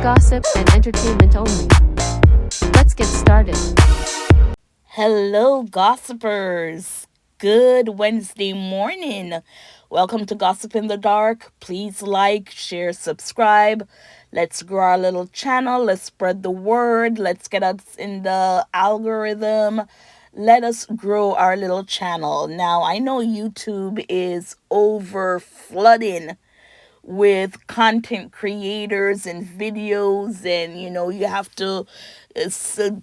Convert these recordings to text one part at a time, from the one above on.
gossip and entertainment only. Let's get started. Hello, gossipers. Good Wednesday morning. Welcome to Gossip in the Dark. Please like, share, subscribe. Let's grow our little channel. Let's spread the word. Let's get us in the algorithm. Let us grow our little channel. Now, I know YouTube is over flooding with content creators and videos, and you have to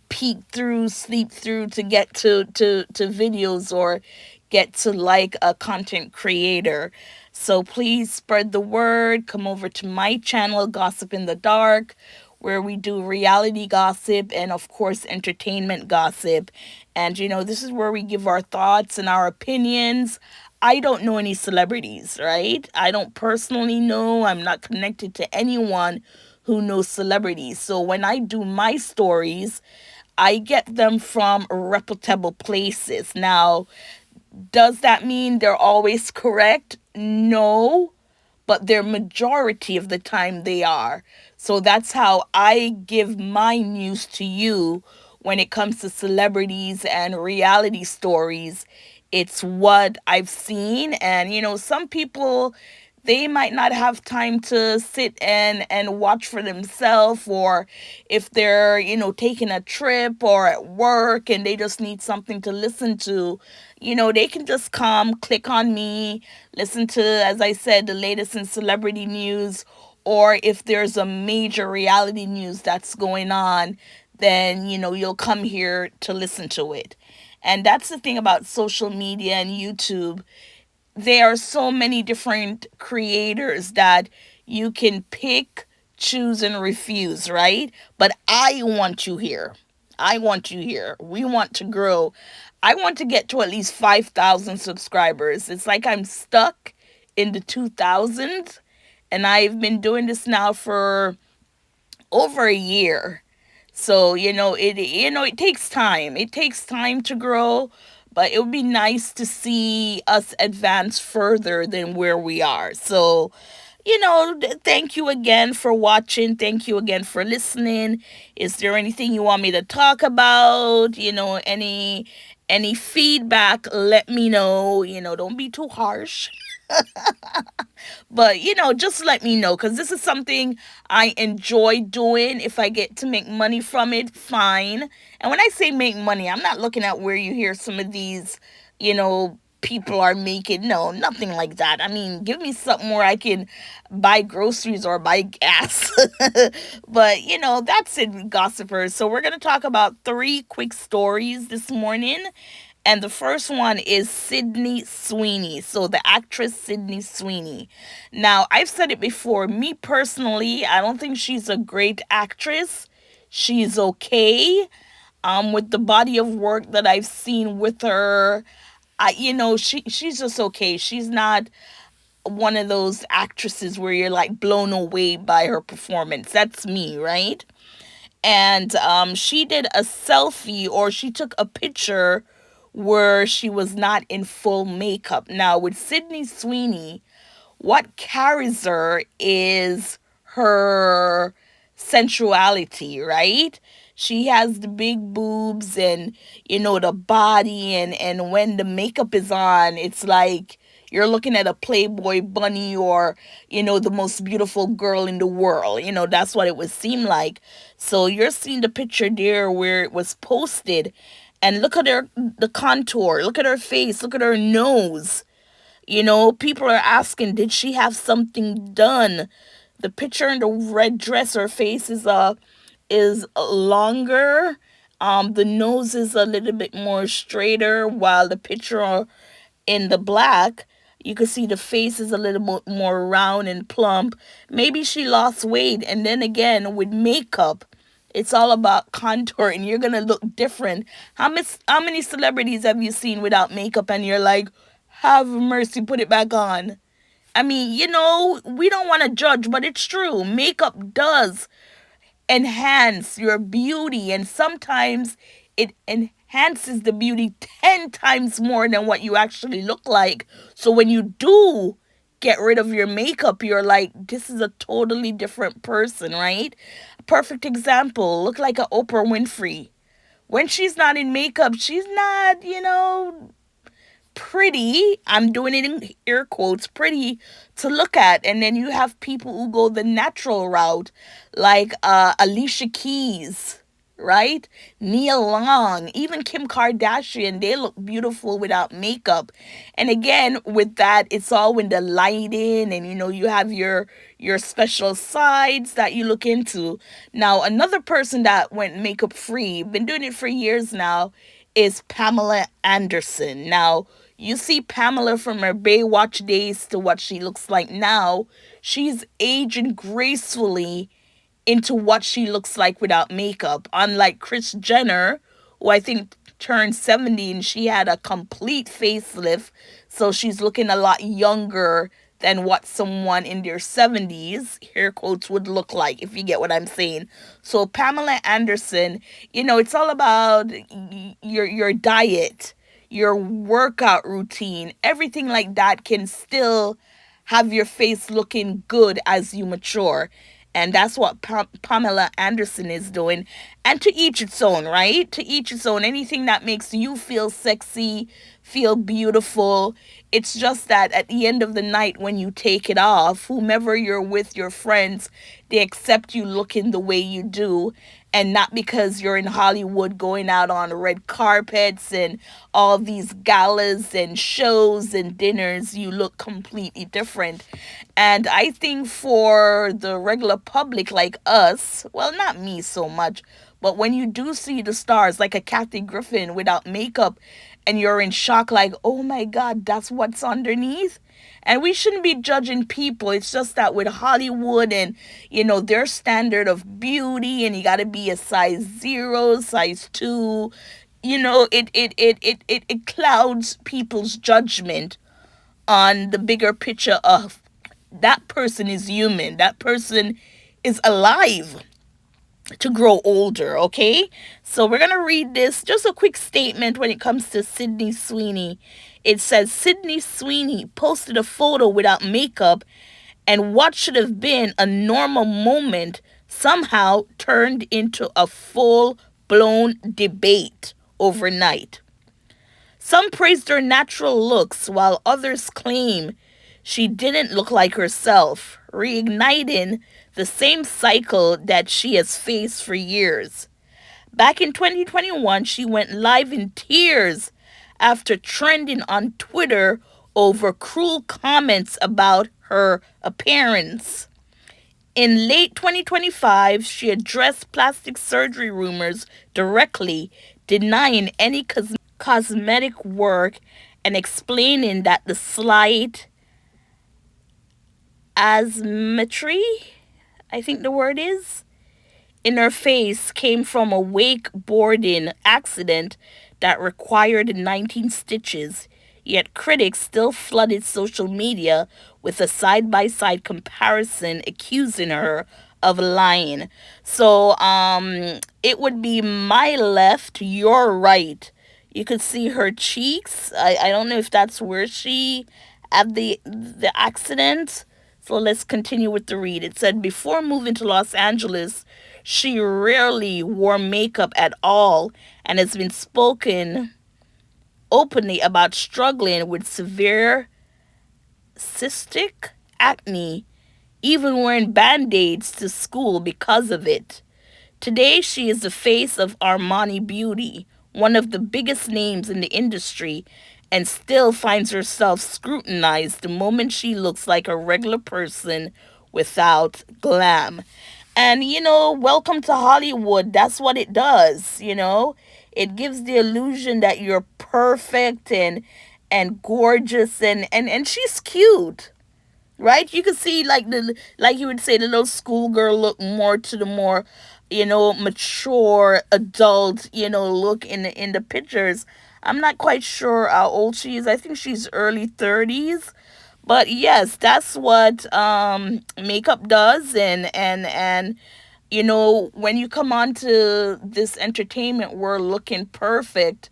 peek through, sleep through to get to videos or get to like a content creator. So please spread the word. Come over to my channel, Gossip in the Dark, where we do reality gossip and, of course, entertainment gossip. And, this is where we give our thoughts and our opinions. I don't know any celebrities, right? I don't personally know. I'm not connected to anyone who knows celebrities. So when I do my stories, I get them from reputable places. Now, does that mean they're always correct? No, but their majority of the time they are. So that's how I give my news to you when it comes to celebrities and reality stories. It's what I've seen, and some people, they might not have time to sit and watch for themselves, or if they're taking a trip or at work and they just need something to listen to, they can just come click on me, listen to, as I said, the latest in celebrity news, or if there's a major reality news that's going on, then you'll come here to listen to it. And that's the thing about social media and YouTube. There are so many different creators that you can pick, choose, and refuse, right? But I want you here. I want you here. We want to grow. I want to get to at least 5,000 subscribers. It's like I'm stuck in the 2000s, and I've been doing this now for over a year. So, it takes time. It takes time to grow, but it would be nice to see us advance further than where we are. So, thank you again for watching. Thank you again for listening. Is there anything you want me to talk about? Any feedback, let me know. Don't be too harsh. But, just let me know, because this is something I enjoy doing. If I get to make money from it, fine. And when I say make money, I'm not looking at where you hear some of these, people are making. No, nothing like that. I mean, give me something where I can buy groceries or buy gas. But, that's it, gossipers. So we're going to talk about three quick stories this morning. And the first one is Sidney Sweeney. So the actress Sidney Sweeney. Now, I've said it before. Me personally, I don't think she's a great actress. She's okay. With the body of work that I've seen with her, she's just okay. She's not one of those actresses where you're like blown away by her performance. That's me, right? And she did a selfie, or she took a picture where she was not in full makeup. Now, with Sydney Sweeney, what carries her is her sensuality, right? She has the big boobs and the body, and when the makeup is on, it's like you're looking at a Playboy bunny, or the most beautiful girl in the world. That's what it would seem like. So you're seeing the picture there where it was posted, and look at the contour, look at her face, look at her nose. People are asking, did she have something done? The picture in the red dress, her face is longer. The nose is a little bit more straighter, while the picture in the black, you can see the face is a little more round and plump. Maybe she lost weight, and then again with makeup, it's all about contour, and you're gonna look different. How many celebrities have you seen without makeup, and you're like, have mercy, put it back on? I mean, we don't want to judge, but it's true. Makeup does enhance your beauty, and sometimes it enhances the beauty 10 times more than what you actually look like. So when you do get rid of your makeup, you're like, this is a totally different person, right? A perfect example, look like a Oprah Winfrey. When she's not in makeup, she's not, pretty. I'm doing it in air quotes, pretty to look at. And then you have people who go the natural route, like Alicia Keys, right? Neil Long, even Kim Kardashian, they look beautiful without makeup. And again, with that, it's all with the lighting, and you have your special sides that you look into. Now, another person that went makeup free, been doing it for years now, is Pamela Anderson. Now, you see Pamela from her Baywatch days to what she looks like now. She's aging gracefully into what she looks like without makeup. Unlike Kris Jenner, who I think turned 70 and she had a complete facelift, so she's looking a lot younger than what someone in their 70s, hair quotes, would look like, if you get what I'm saying. So Pamela Anderson, it's all about your diet, your workout routine, everything like that can still have your face looking good as you mature. And that's what Pamela Anderson is doing. And to each its own, right? To each its own. Anything that makes you feel sexy, feel beautiful. It's just that at the end of the night, when you take it off, whomever you're with, your friends, they accept you looking the way you do. And not because you're in Hollywood going out on red carpets and all these galas and shows and dinners, you look completely different. And I think for the regular public like us, well, not me so much, but when you do see the stars like a Kathy Griffin without makeup and you're in shock, like, oh my God, that's what's underneath. And we shouldn't be judging people. It's just that with Hollywood and, their standard of beauty, and you got to be a size 0, size 2, it clouds people's judgment on the bigger picture of that person is human. That person is alive to grow older, okay? So we're going to read this. Just a quick statement when it comes to Sidney Sweeney. It says Sidney Sweeney posted a photo without makeup, and what should have been a normal moment somehow turned into a full-blown debate overnight. Some praised her natural looks, while others claim she didn't look like herself, reigniting the same cycle that she has faced for years. Back in 2021, she went live in tears after trending on Twitter over cruel comments about her appearance. In late 2025, she addressed plastic surgery rumors directly, denying any cosmetic work and explaining that the slight asymmetry, I think the word is, in her face came from a wakeboarding accident that required 19 stitches. Yet critics still flooded social media with a side-by-side comparison accusing her of lying. So it would be my left, your right. You could see her cheeks. I don't know if that's where she had the accident. So let's continue with the read. It said, before moving to Los Angeles, she rarely wore makeup at all and has been spoken openly about struggling with severe cystic acne, even wearing band-aids to school because of it. Today, she is the face of Armani Beauty, one of the biggest names in the industry, and still finds herself scrutinized the moment she looks like a regular person without glam. And, welcome to Hollywood. That's what it does, It gives the illusion that you're perfect and gorgeous and she's cute. Right? You can see like you would say the little schoolgirl look more to the more, mature adult, look in the pictures. I'm not quite sure how old she is. I think she's early 30s. But yes, that's what makeup does, and when you come onto this entertainment world looking perfect,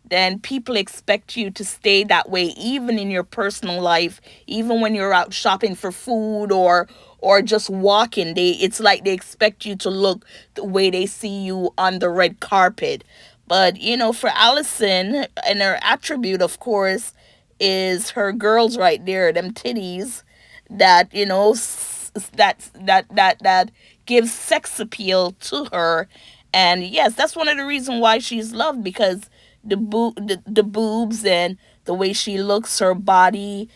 then people expect you to stay that way, even in your personal life, even when you're out shopping for food or just walking. It's like they expect you to look the way they see you on the red carpet. But for Allison, and her attribute, of course, is her girls right there, them titties that that gives sex appeal to her. And yes, that's one of the reasons why she's loved, because the boobs and the way she looks, her body,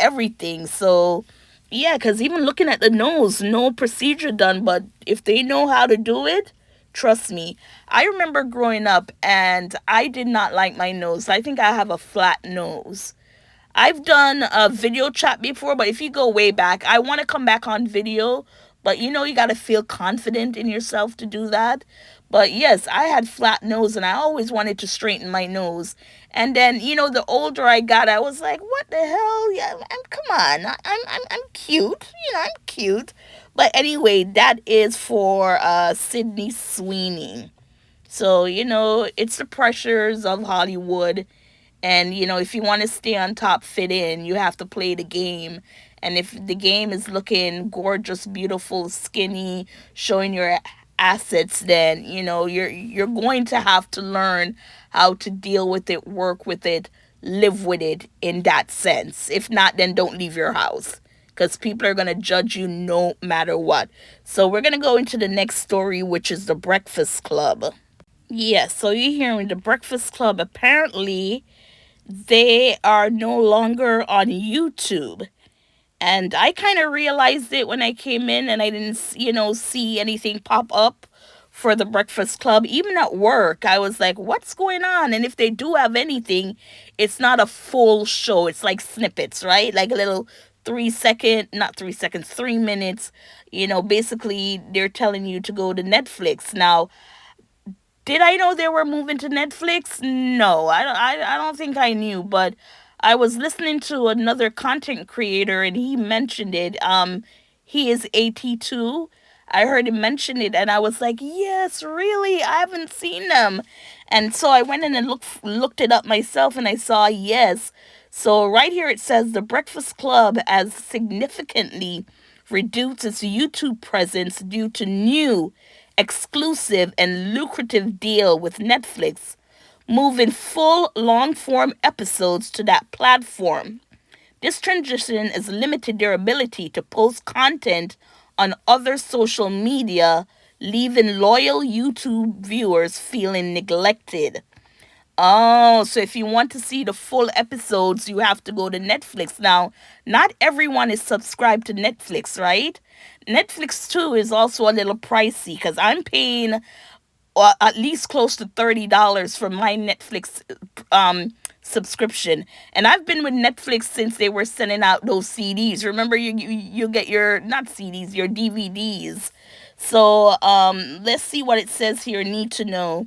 everything. So yeah, because even looking at the nose, no procedure done, but if they know how to do it, trust me. I remember growing up and I did not like my nose. I think I have a flat nose. I've done a video chat before, but if you go way back, I want to come back on video. But you got to feel confident in yourself to do that. But yes, I had flat nose and I always wanted to straighten my nose. And then, the older I got, I was like, what the hell? Yeah, come on. I'm cute. I'm cute. But anyway, that is for Sidney Sweeney. So, it's the pressures of Hollywood. And, if you want to stay on top, fit in, you have to play the game. And if the game is looking gorgeous, beautiful, skinny, showing your assets, then, you're going to have to learn how to deal with it, work with it, live with it in that sense. If not, then don't leave your house, because people are going to judge you no matter what. So we're going to go into the next story, which is the Breakfast Club. Yes, so you're hearing the Breakfast Club. Apparently, they are no longer on YouTube. And I kind of realized it when I came in and I didn't, see anything pop up for the Breakfast Club. Even at work, I was like, what's going on? And if they do have anything, it's not a full show. It's like snippets, right? Like a little 3 second, not 3 seconds, 3 minutes. Basically, they're telling you to go to Netflix. Now, did I know they were moving to Netflix? No, I don't think I knew, but I was listening to another content creator and he mentioned it. He is AT2. I heard him mention it and I was like, yes, really? I haven't seen them. And so I went in and looked it up myself and I saw yes. So right here it says the Breakfast Club has significantly reduced its YouTube presence due to new, exclusive, and lucrative deal with Netflix, moving full long form episodes to that platform. This transition has limited their ability to post content on other social media, leaving loyal YouTube viewers feeling neglected. Oh, so if you want to see the full episodes, you have to go to Netflix. Now, not everyone is subscribed to Netflix, right? Netflix, too, is also a little pricey because I'm paying at least close to $30 for my Netflix subscription. And I've been with Netflix since they were sending out those CDs. Remember, you get your, not CDs, your DVDs. So let's see what it says here. Need to know.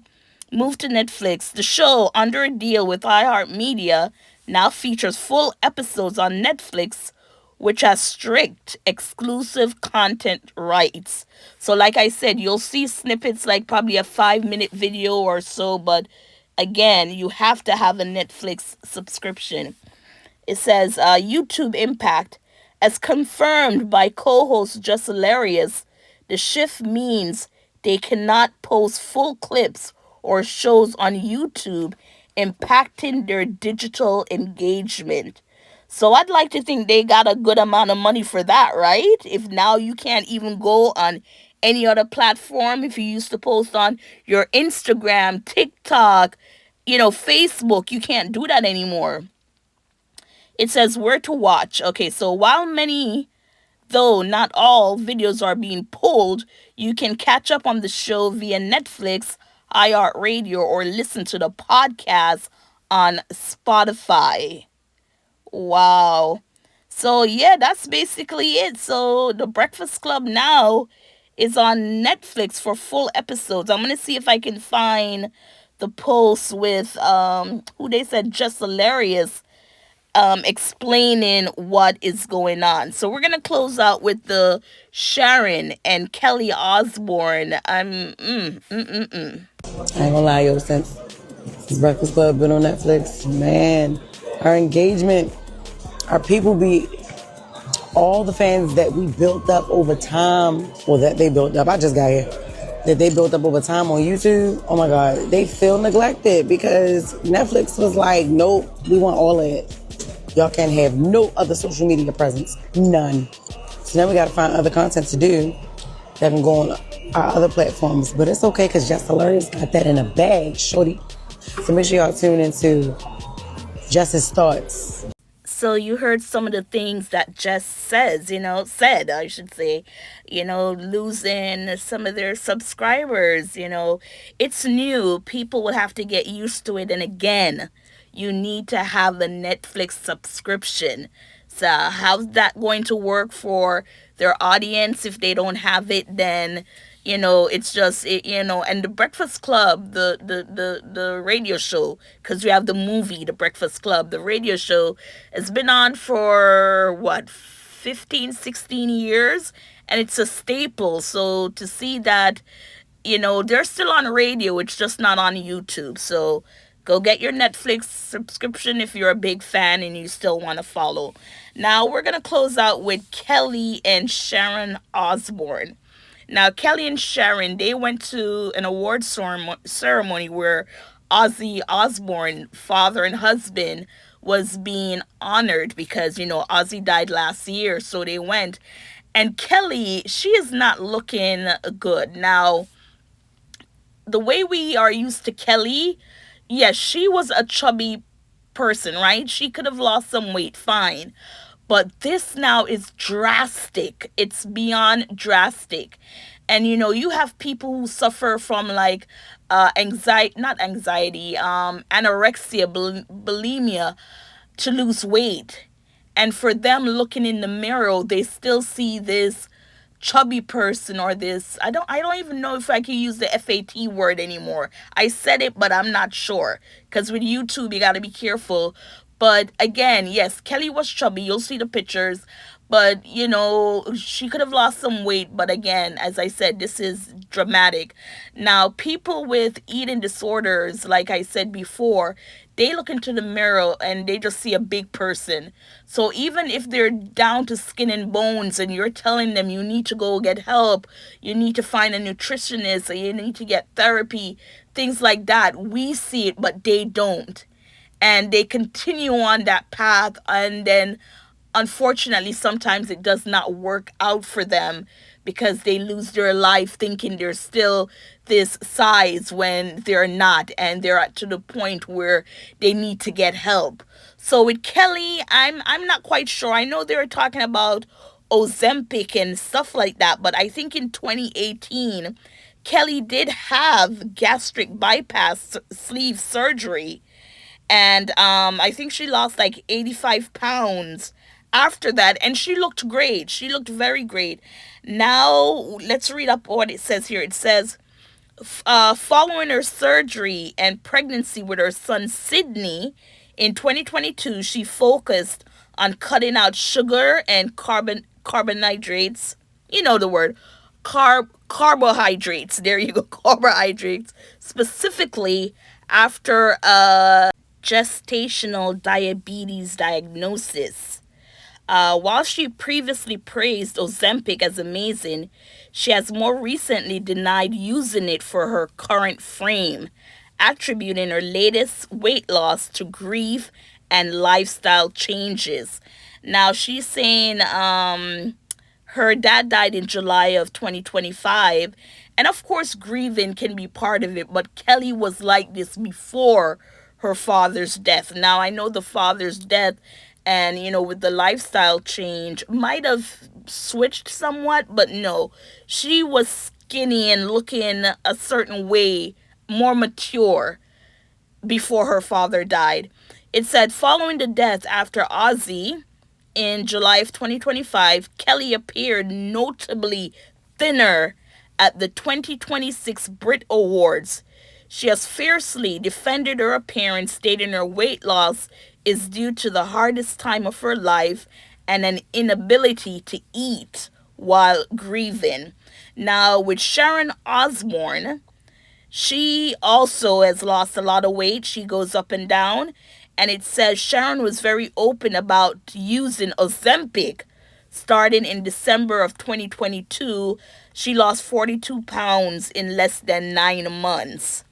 Move to Netflix. The show, under a deal with iHeartMedia, now features full episodes on Netflix, which has strict exclusive content rights. So, like I said, you'll see snippets like probably a 5-minute video or so, but again, you have to have a Netflix subscription. It says YouTube impact. As confirmed by co-host Just Hilarious, the shift means they cannot post full clips or shows on YouTube, impacting their digital engagement. So I'd like to think they got a good amount of money for that, right? If now you can't even go on any other platform, if you used to post on your Instagram, TikTok, Facebook, you can't do that anymore. It says where to watch. Okay, so while many, though not all, videos are being pulled, you can catch up on the show via Netflix, iHeartRadio, or listen to the podcast on Spotify. Wow. So, yeah, that's basically it. So, The Breakfast Club now is on Netflix for full episodes. I'm going to see if I can find the post with who they said Just Hilarious explaining what is going on. So we're gonna close out with the Sharon and Kelly Osborne. I ain't gonna lie, yo, since This Breakfast Club been on Netflix. Man, our engagement, our people be all the fans that we built up over time, or that they built up. I just got here. That they built up over time on YouTube. Oh my God, they feel neglected because Netflix was like, nope, we want all of it. Y'all can't have no other social media presence. None. So now we gotta find other content to do that can go on our other platforms. But it's okay because Just Hilarious got that in a bag, shorty. So make sure y'all tune into Just's Thoughts. So you heard some of the things that Jess said, I should say, losing some of their subscribers, it's new. People will have to get used to it. And again, you need to have a Netflix subscription. So how's that going to work for their audience? If they don't have it, then it's just and the Breakfast Club, the radio show, because we have the movie The Breakfast Club. The radio show has been on for what, 15, 16 years, and it's a staple. So to see that, they're still on radio, it's just not on YouTube. So go get your Netflix subscription if you're a big fan and you still want to follow. Now we're going to close out with Kelly and Sharon Osborne. Now, Kelly and Sharon, they went to an award ceremony where Ozzy Osborne, father and husband, was being honored because, Ozzy died last year. So they went. And Kelly, she is not looking good. Now, the way we are used to Kelly, yes, she was a chubby person, right? She could have lost some weight, fine. But this now is drastic. It's beyond drastic. And you have people who suffer from like anxiety, not anxiety, anorexia, bulimia, to lose weight. And for them looking in the mirror, they still see this chubby person, or this, I don't even know if I can use the FAT word anymore. I said it, but I'm not sure, because with YouTube you got to be careful. But again, yes, Kelly was chubby, you'll see the pictures, but she could have lost some weight. But again, as I said, this is dramatic. Now, people with eating disorders, like I said before, they look into the mirror and they just see a big person. So even if they're down to skin and bones and you're telling them you need to go get help, you need to find a nutritionist, or you need to get therapy, things like that, we see it, but they don't. And they continue on that path, and then unfortunately sometimes it does not work out for them because they lose their life thinking they're still this size when they're not, and they're at to the point where they need to get help. So with Kelly, I'm not quite sure. I know they were talking about Ozempic and stuff like that, but I think in 2018 Kelly did have gastric bypass sleeve surgery, and I think she lost like 85 pounds after that, and she looked great. She looked very great. Now let's read up what it says here. It says, following her surgery and pregnancy with her son Sidney in 2022, she focused on cutting out sugar and carbohydrates. You know the word, carbohydrates. There you go, carbohydrates, specifically after a gestational diabetes diagnosis. While she previously praised Ozempic as amazing, she has more recently denied using it for her current frame, attributing her latest weight loss to grief and lifestyle changes. Now, she's saying her dad died in July of 2025, and of course, grieving can be part of it, but Kelly was like this before her father's death. Now, I know the father's death and, with the lifestyle change, might have switched somewhat, but no, she was skinny and looking a certain way, more mature before her father died. It said, following the death after Ozzy in July of 2025, Kelly appeared notably thinner at the 2026 Brit Awards. She has fiercely defended her appearance, stating her weight loss is due to the hardest time of her life and an inability to eat while grieving. Now, with Sharon Osbourne, She also has lost a lot of weight. She goes up and down. And it says Sharon was very open about using Ozempic. Starting in December of 2022, she lost 42 pounds in less than 9 months.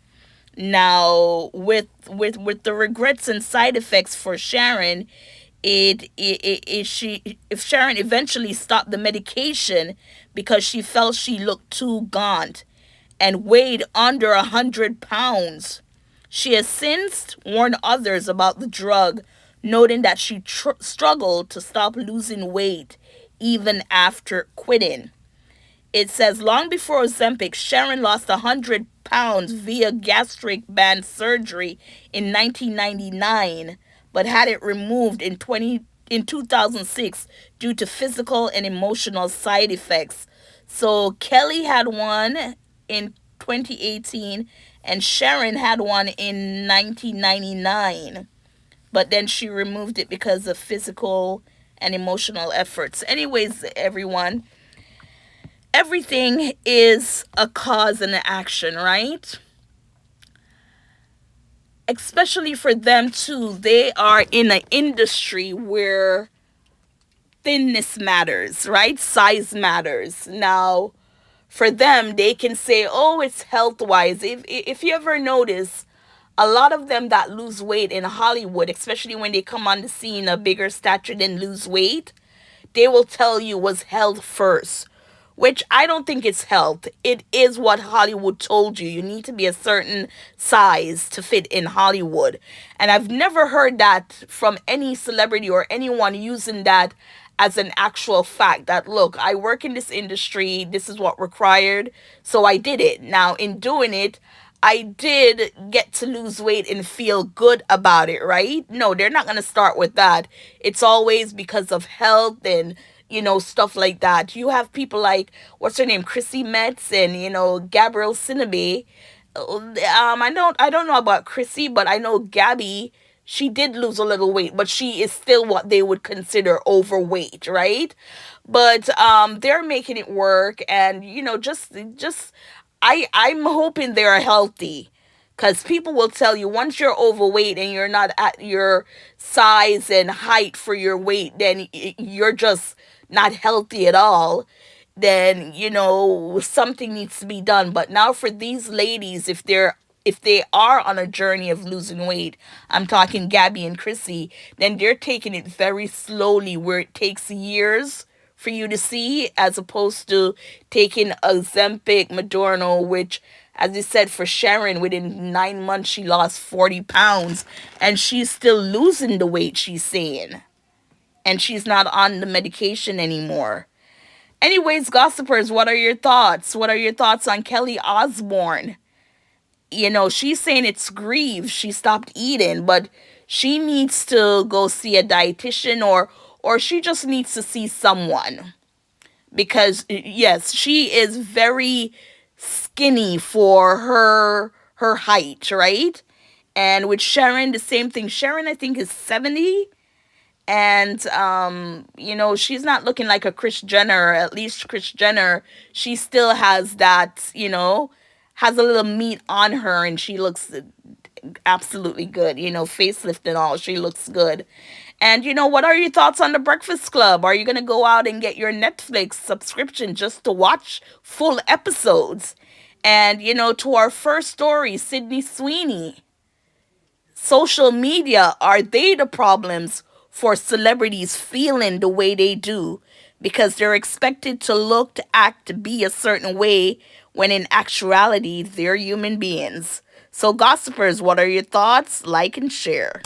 Now, with the regrets and side effects for Sharon, she if Sharon eventually stopped the medication because she felt she looked too gaunt and weighed under 100 pounds. She has since warned others about the drug, noting that she struggled to stop losing weight even after quitting. It says long before Ozempic, Sharon lost 100 pounds via gastric band surgery in 1999, but had it removed in 2006 due to physical and emotional side effects. So Kelly had one in 2018 and Sharon had one in 1999, but then she removed it because of physical and emotional efforts. Anyways, everyone, everything is a cause and an action, right? Especially for them too. They are in an industry where thinness matters, right? Size matters. Now, for them, they can say, "Oh, it's health wise." If you ever notice, a lot of them that lose weight in Hollywood, especially when they come on the scene a bigger stature than lose weight, they will tell you was health first, which I don't think it's health. It is what Hollywood told you. You need to be a certain size to fit in Hollywood. And I've never heard that from any celebrity or anyone using that as an actual fact that, look, I work in this industry, this is what required, so I did it. Now, in doing it, I did get to lose weight and feel good about it, right? No, they're not going to start with that. It's always because of health and, stuff like that. You have people like, what's her name, Chrissy Metz and, Gabrielle Sinebe. I don't know about Chrissy, but I know Gabby, she did lose a little weight, but she is still what they would consider overweight, right? But they're making it work, and just I'm hoping they're healthy. Because people will tell you once you're overweight and you're not at your size and height for your weight, then you're just not healthy at all. Then, something needs to be done. But now for these ladies, if they are on a journey of losing weight, I'm talking Gabby and Chrissy, then they're taking it very slowly where it takes years for you to see, as opposed to taking Ozempic, Madorno, which, as you said, for Sharon, within 9 months, she lost 40 pounds and she's still losing the weight, she's saying. And she's not on the medication anymore. Anyways, gossipers, what are your thoughts? What are your thoughts on Kelly Osborne? She's saying it's grief. She stopped eating, but she needs to go see a dietitian, or she just needs to see someone, because yes, she is very skinny for her height, right? And with Sharon, the same thing. Sharon, I think, is 70, and she's not looking like a Kris Jenner. At least Kris Jenner, she still has that, has a little meat on her, and she looks absolutely good, facelift and all, she looks good. And what are your thoughts on the Breakfast Club? Are you going to go out and get your Netflix subscription just to watch full episodes? And to our first story, Sidney Sweeney, social media, are they the problems for celebrities feeling the way they do because they're expected to look, to act, to be a certain way when in actuality they're human beings? So gossipers, what are your thoughts? Like and share.